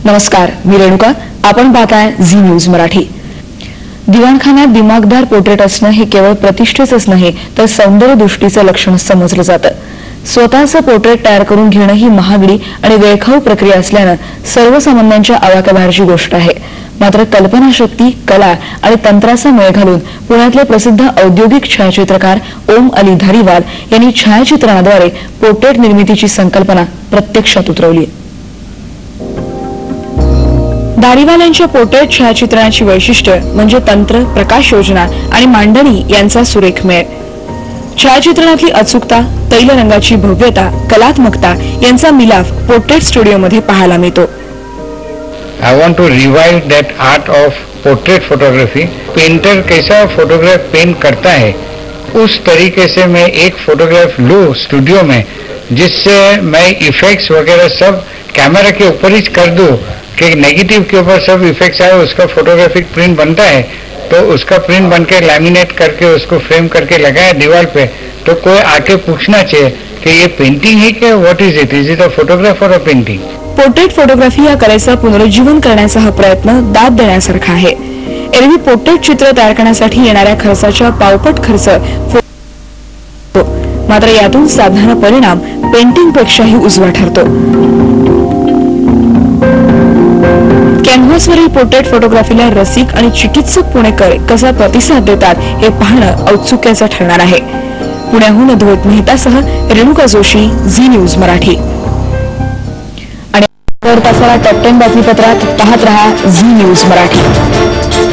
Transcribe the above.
नमस्कार, मी रेणुका. आपण पाहताय झी न्यूज मराठी. दिवाणखान्यात दिमागदार पोर्ट्रेट असणं हे केवळ प्रतिष्ठेचंच नाही तर सौंदर्य दृष्टीचं लक्षण समजलं जातं. स्वतःचं पोर्ट्रेट तयार करून घेणं ही महागडी आणि वेळखाऊ प्रक्रिया असल्यानं सर्वसामान्यांच्या आवाक्याबाहेरची गोष्ट आहे. मात्र कल्पनाशक्ती, कला आणि तंत्राचा मेळ घालून पुण्यातले प्रसिद्ध औद्योगिक छायाचित्रकार ओम अली धारीवाल यांनी छायाचित्रणाद्वारे पोर्ट्रेट निर्मितीची संकल्पना प्रत्यक्षात उतरवली. धारीवाल यांच्या पोर्ट्रेट छायाचित्रणाची वैशिष्ट्य म्हणजे तंत्र, प्रकाश योजना आणि मांडणी यांचा सुरेख मेळ. छायाचित्रणातली अचूकता, तैलरंगाची भव्यता, कलात्मकता यांचा मिलाफ पोर्ट्रेट स्टुडिओमध्ये पाहायला मिळतो. I want to revive that art of portrait photography. Painter कैसा फोटोग्राफ पेंट करता है उस तरीके से मैं एक फोटोग्राफ लूँ स्टूडियो में, जिससे मैं इफेक्ट्स वगैरह सब कैमरा के ऊपर ही कर दूँ कि नेगेटिव के ऊपर सब इफेक्ट्स आए, उसका फोटोग्राफिक प्रिंट बनता है तो उसका प्रिंट बनके लैमिनेट करके उसको फ्रेम करके लगाया दीवार पे, तो कोई आके पूछना चाहिए कि ये पेंटिंग है क्या, what is it a photograph और अ पेंटिंग. पोर्ट्रेट फोटोग्राफी या कलेचं पुनरुज्जीवन करण्याचा हा प्रयत्न दाद देण्यासारखा आहे. एरवी पोर्ट्रेट चित्र तयार करण्यासाठी येणाऱ्या खर्चाच्या पावपट खर्च, मात्र यातून साधणारा परिणाम पेंटिंगपेक्षाही उजवा ठरतो. कॅनव्हासवरील पोर्ट्रेट फोटोग्राफीला रसिक आणि चिकित्सक पुणेकर कसा प्रतिसाद देतात हे पाहणं औत्सुक्याचं ठरणार आहे. पुण्याहून अद्वैत मेहतासह रेणुका जोशी, झी न्यूज मराठी. आणि तासाला टॉप 10 बातमीपत्रात पाहत रहा झी न्यूज मराठी.